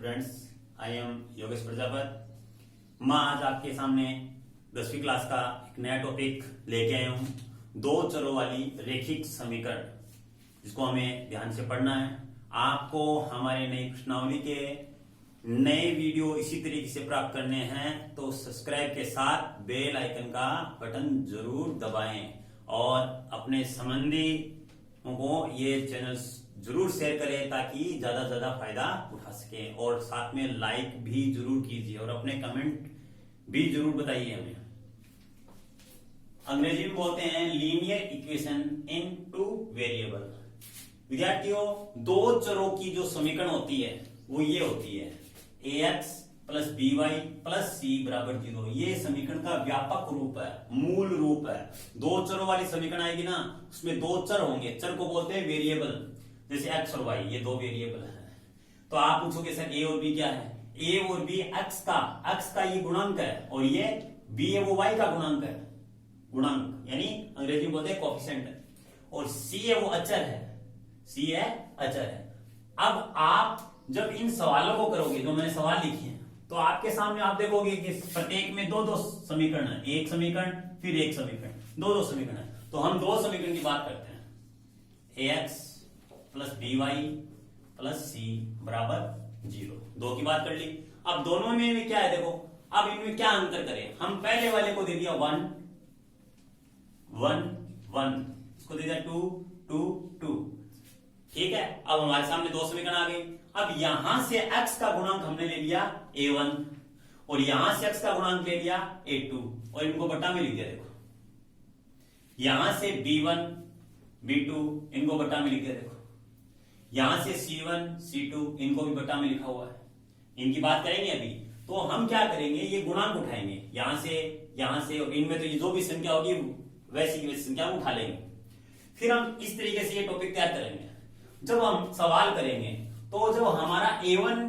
Students, I am Yogesh Prajapat. मैं आज आपके सामने 10वीं क्लास का एक नया टॉपिक लेके आया हूं, दो चरों वाली रैखिक समीकरण, जिसको हमें ध्यान से पढ़ना है। आपको हमारे नई प्रश्नावली के नए वीडियो इसी तरीके से प्राप्त करने हैं तो सब्सक्राइब के साथ बेल आइकन का बटन जरूर दबाएं और अपने संबंधी को ये चैनल जरूर शेयर करें ताकि ज्यादा से ज्यादा फायदा उठा सके, और साथ में लाइक भी जरूर कीजिए और अपने कमेंट भी जरूर बताइए हमें। अंग्रेजी में बोलते हैं linear equation in two variable. विद्यार्थियों, दो चरों की जो समीकरण होती है वो ये होती है ax plus by plus c बराबर 0। ये समीकरण का व्यापक रूप है, मूल रूप है। दो चरों वाली समीकरण आएगी ना, उसमें दो चर होंगे, चर को बोलते हैं वेरिएबल। जैसे x और y, ये दो वेरिएबल है। तो आप पूछोगे सर a और b क्या है? a और b x का ये गुणांक है और ये b है वो y का गुणांक है, गुणांक यानी अंग्रेजी में बोलते हैं कोफिशिएंट है। और c है वो अचर है, c है अचर है। अब आप जब इन सवालों को करोगे, जो मैंने सवाल लिखे हैं, तो आपके सामने आप देखोगे कि प्रत्येक में दो दो समीकरण है, एक समीकरण फिर एक समीकरण, दो समीकरण है। तो हम दो समीकरण की बात करते हैं, ax plus by plus c बराबर 0, दो की बात कर ली। अब दोनों में क्या है देखो, अब इनमें क्या अंतर करें। हम पहले वाले को दे दिया 1 1 1, इसको दे दिया 2 2 2, ठीक है। अब हमारे सामने दो समीकरण आ गए। अब यहां से x का गुणांक हमने ले लिया a1 और यहां से x का गुणांक ले लिया a2 और इनको बटा में लिख दिया। देखो यहां से b1 b2 इनको बटा में लिख दिया। देखो यहां से c1 c2 इनको भी बटा में लिखा हुआ है। इनकी बात करेंगे अभी। तो हम क्या करेंगे, ये गुणांक उठाएंगे यहां से और इनमें तो ये जो भी संख्या होगी वैसी की वैसी संख्या उठा लेंगे। फिर हम इस तरीके से ये टॉपिक तैयार करेंगे। जब हम सवाल करेंगे तो जब हमारा a1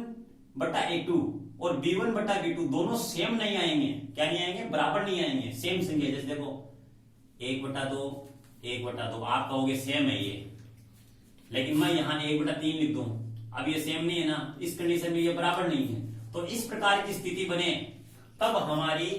बटा a2 और b1 बटा b2 दोनों सेम नहीं आएंगे, क्या नहीं आएंगे, बराबर नहीं आएंगे, सेम संख्या। जैसे देखो 1/2 आप कहोगे सेम है ये, लेकिन मैं यहां 1/3 लिख दूं, अब ये सेम नहीं है ना, इस कंडीशन में ये बराबर नहीं है। तो इस प्रकार की स्थिति बने तब हमारी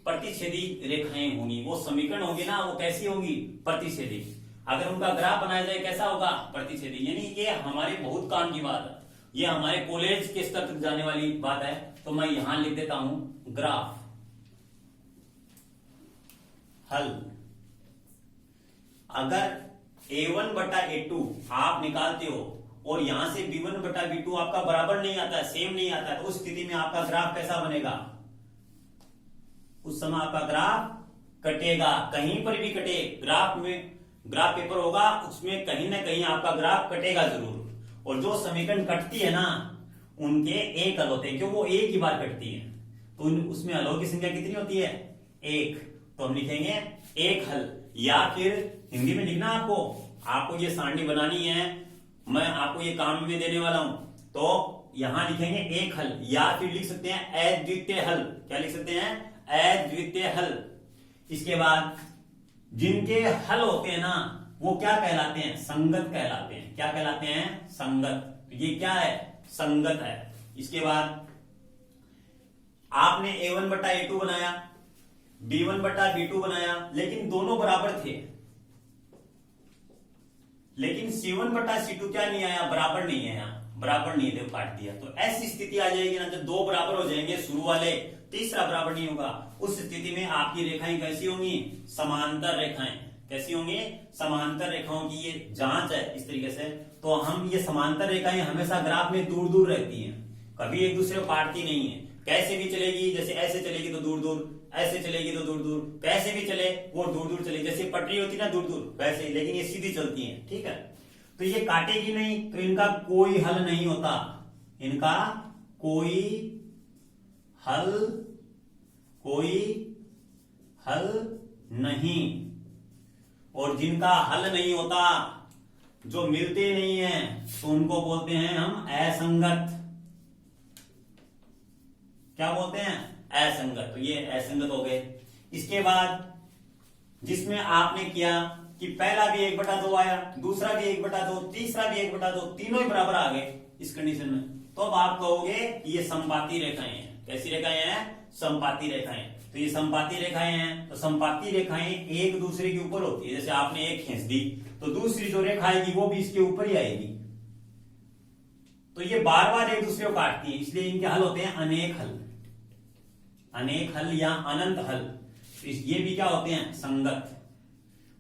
प्रतिच्छेदी रेखाएं होंगी। वो समीकरण होगी ना, वो कैसी होगी, प्रतिच्छेदी। अगर उनका ग्राफ बनाया जाए कैसा होगा, प्रतिच्छेदी। यानी ये हमारे बहुत काम की बात है, ये हमारे कॉलेज के स्तर तक जाने वाली बात है। तो मैं यहां लिख देता हूं ग्राफ हल। अगर a1 बटा a2 आप निकालते हो और यहां से b1 बटा b2 आपका बराबर नहीं आता है, सेम नहीं आता है, तो उस स्थिति में आपका ग्राफ कैसा बनेगा, उस समय आपका ग्राफ कटेगा, कहीं पर भी कटे। ग्राफ पेपर होगा उसमें कहीं ना कहीं आपका ग्राफ कटेगा जरूर। और जो समीकरण कटती है ना उनके एक हल होते हैं, क्यों, वो एक ही बार कटती है। तो उसमें हलों की संख्या कितनी होती है, एक। तो हम लिखेंगे एक हल, या फिर हिंदी में लिखना आपको ये सारणी बनानी है, मैं आपको ये काम में देने वाला हूं। तो यहां लिखेंगे एक हल, या फिर लिख सकते हैं अद्वितीय हल। क्या लिख सकते हैं, अद्वितीय हल। इसके बाद जिनके हल होते हैं ना वो क्या कहलाते हैं, संगत कहलाते हैं। क्या कहलाते हैं, संगत। तो ये क्या है, संगत है। इसके बाद आपने a1 बटा a2 बनाया, b1 बटा b2 बनाया, लेकिन दोनों बराबर थे, लेकिन c1 बटा c2 क्या नहीं आया, बराबर नहीं है, यहाँ बराबर नहीं है, देखो काट दिया। तो ऐसी स्थिति आ जाएगी ना, जब दो बराबर हो जाएंगे शुरू वाले, तीसरा बराबर नहीं होगा, उस स्थिति में आपकी रेखाएं कैसी होंगी, समांतर रेखाएं। कैसी होंगी, समांतर रेखाओं की ये जांच है इस तरीके से। तो हम ये समांतर रेखाएं हमेशा ग्राफ में दूर दूर रहती हैं, कभी एक दूसरे को काटती नहीं है। कैसे भी चलेगी, जैसे ऐसे चलेगी तो दूर दूर, ऐसे चलेगी तो दूर दूर, कैसे भी चले वो दूर दूर चलेगी। जैसे पटरी होती है ना दूर दूर, वैसे, लेकिन ये सीधी चलती है, ठीक है। तो ये काटेगी नहीं, तो इनका कोई हल नहीं होता, इनका कोई हल नहीं। और जिनका हल नहीं होता, जो मिलते नहीं है, तो उनको बोलते हैं हम असंगत। क्या बोलते हैं, असंगत। तो ये असंगत हो गए। इसके बाद जिसमें आपने किया कि पहला भी 1/2 आया, दूसरा भी 1/2, तीसरा भी 1/2, तीनों ही बराबर आ गए इस कंडीशन में, तो अब आप कहोगे कि ये समपाती रेखाएं हैं। कैसी रेखाएं हैं? समपाती रेखाएं। तो ये समपाती रेखाएं हैं, तो समपाती रेखाएं एक दूसरे के ऊपर होती है। जैसे आपने एक खींच दी तो दूसरी जो रेखा आएगी वो भी इसके ऊपर ही आएगी। तो ये बार बार एक दूसरे को काटती है, इसलिए इनके हल होते हैं अनेक हल। अनेक हल या अनंत हल। ये भी क्या होते हैं? संगत।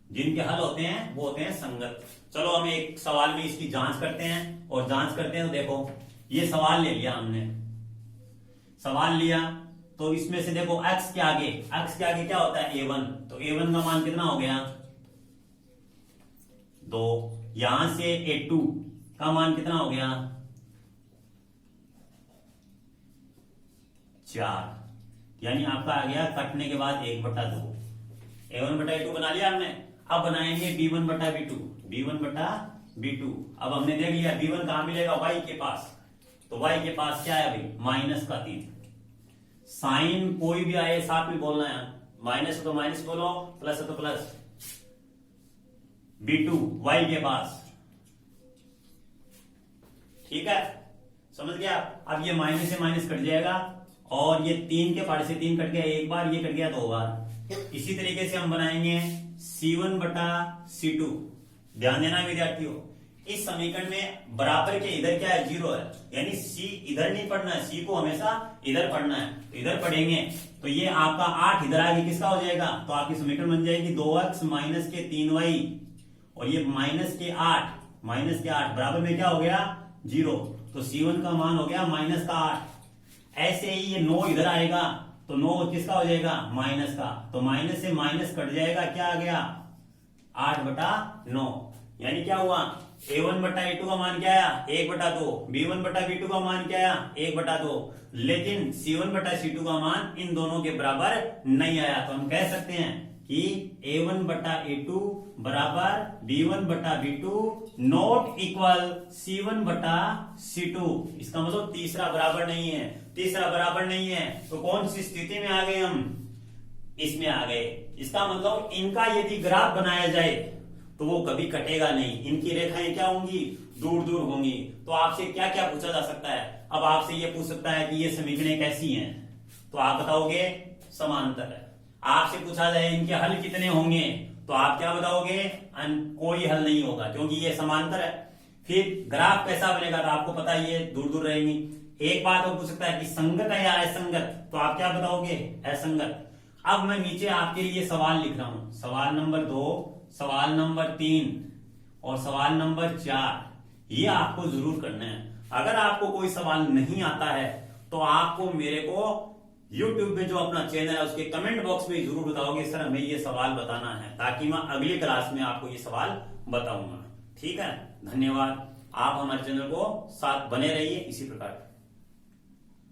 जिनके हल होते हैं वो होते हैं संगत। चलो हम एक सवाल में इसकी जांच करते हैं, और जांच करते हैं तो देखो ये सवाल ले लिया हमने। सवाल लिया तो इसमें से देखो x के आगे क्या होता है? a1। तो a1 का मान कितना हो गया? 2। यहां से a2 का मान कितना हो गया? 4। यानी आपका आ गया कटने के बाद 1/2। a1/a2 बना लिया हमने। अब बनाएंगे b1/b2। b1/b2। अब हमने देख लिया b1 कहां मिलेगा? y के पास। तो y के पास क्या है भाई? -3। साइन कोई भी आए साथ में बोलना है। माइनस तो माइनस बोलो, प्लस है तो प्लस। b2 y के पास। ठीक है, समझ गया? अब ये माइनस से माइनस कट जाएगा, और ये 3 के पार्ट से 3 कट गया एक बार, ये कट गया 2 बार। इसी तरीके से हम बनाएंगे c1/c2। ध्यान देना विद्यार्थियों, इस समीकरण में बराबर के इधर क्या है? 0 है। यानी c इधर नहीं पढ़ना है, c को हमेशा इधर पढ़ना है। तो इधर पढ़ेंगे तो ये आपका 8 इधर आगे किसका हो जाएगा? तो आपकी समीकरण बन जाएगी 2x माइनस के 3y, और ये -8 बराबर में क्या हो गया? 0। तो c1 का मान हो गया -8। ऐसे ही ये 9 इधर आएगा तो 9 किसका हो जाएगा? माइनस का। तो माइनस से माइनस कट जाएगा, क्या आ गया? 8/9। यानी क्या हुआ? a1/a2 का मान क्या आया? 1/2। b1/b2 का मान क्या आया? 1/2। लेकिन c1/c2 का मान इन दोनों के बराबर नहीं आया। तो हम कह सकते हैं कि a1/a2 बराबर b1/b2 नॉट इक्वल c1/c2। इसका मतलब तीसरा बराबर नहीं है। तीसरा बराबर नहीं है तो कौन सी स्थिति में आ गए हम? इसमें आ गए। इसका मतलब इनका यदि ग्राफ बनाया जाए तो वो कभी कटेगा नहीं। इनकी रेखाएं क्या होंगी? दूर दूर होंगी। तो आपसे क्या क्या पूछा जा सकता है? अब आपसे ये पूछ सकता है कि ये समीकरणें कैसी हैं, तो आप बताओगे समांतर है। आपसे पूछा जाए इनके हल कितने होंगे, तो आप क्या बताओगे? कोई हल नहीं होगा, क्योंकि ये समांतर है। फिर ग्राफ कैसा बनेगा? तो आपको पता ही है, दूर दूर रहेंगी। एक बात और पूछ सकता है कि संगत है या असंगत, तो आप क्या बताओगे? असंगत। अब मैं नीचे आपके लिए सवाल लिख रहा हूं। सवाल नंबर 2, सवाल नंबर 3 और सवाल नंबर 4, ये आपको जरूर करना है। अगर आपको कोई सवाल नहीं आता है तो आपको मेरे को YouTube पे जो अपना चैनल है उसके कमेंट बॉक्स में जरूर बताओगे, सर हमें ये सवाल बताना है, ताकि मैं अगली क्लास में आपको ये सवाल बताऊंगा। ठीक है, धन्यवाद। आप हमारे चैनल को साथ बने रहिए इसी प्रकार।